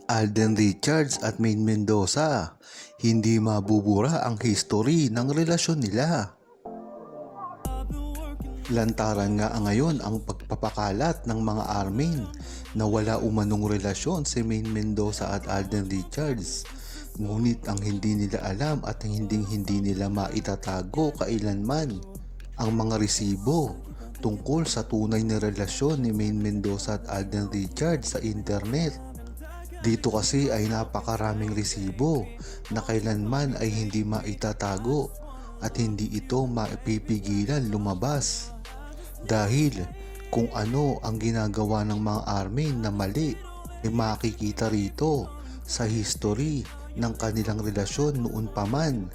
Alden Richards at Maine Mendoza, hindi mabubura ang history ng relasyon nila. Lantaran nga ngayon ang pagpapakalat ng mga armin na wala umanong relasyon si Maine Mendoza at Alden Richards. Ngunit ang hindi nila alam at hindi nila maitatago kailanman ang mga resibo tungkol sa tunay na relasyon ni Maine Mendoza at Alden Richards sa internet. Dito kasi ay napakaraming resibo na kailanman ay hindi maitatago at hindi ito mapipigilan lumabas. Dahil kung ano ang ginagawa ng mga armin na mali ay makikita rito sa history ng kanilang relasyon noon pa man.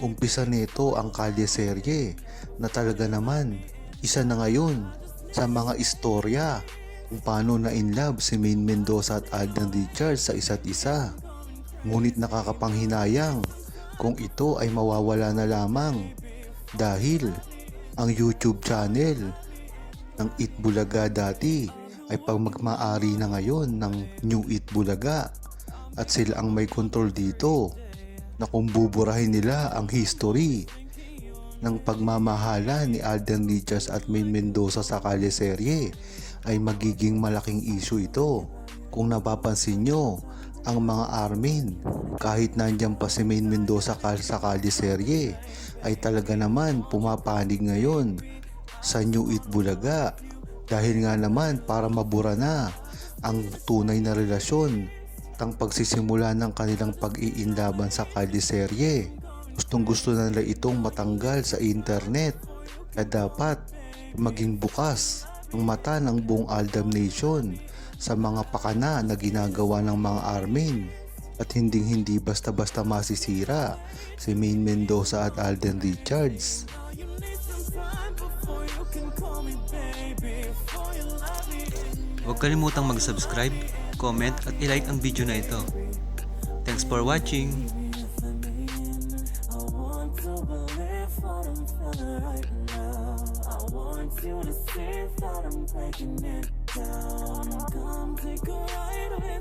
Umpisa nito ang kalye-serye na talaga naman isa na ngayon sa mga istorya kung paano na in love si Maine Mendoza at Alden Richards sa isa't isa. Ngunit nakakapanghinayang kung ito ay mawawala na lamang dahil ang YouTube channel ng Eat Bulaga dati ay pagmamaari na ngayon ng New Eat Bulaga at sila ang may control dito na kung buburahin nila ang history ng pagmamahala ni Alden Richards at Maine Mendoza sa kalye-serye ay magiging malaking issue ito. Kung napapansin nyo, ang mga armin kahit nandyan pa si Maine Mendoza sa kalye-serye ay talaga naman pumapanig ngayon sa New Eat Bulaga dahil nga naman para mabura na ang tunay na relasyon ang pagsisimula ng kanilang pag-iinlaban sa kalye-serye. Gustong gusto na nila itong matanggal sa internet kaya dapat maging bukas ang mata ng buong Aldam Nation sa mga pakana na ginagawa ng mga armin at hindi basta-basta masisira si Maine Mendoza at Alden Richards. Huwag kalimutang mag-subscribe, comment at i-like ang video na ito. Thanks for watching! You to see that I'm breaking it down. Come take a ride with me.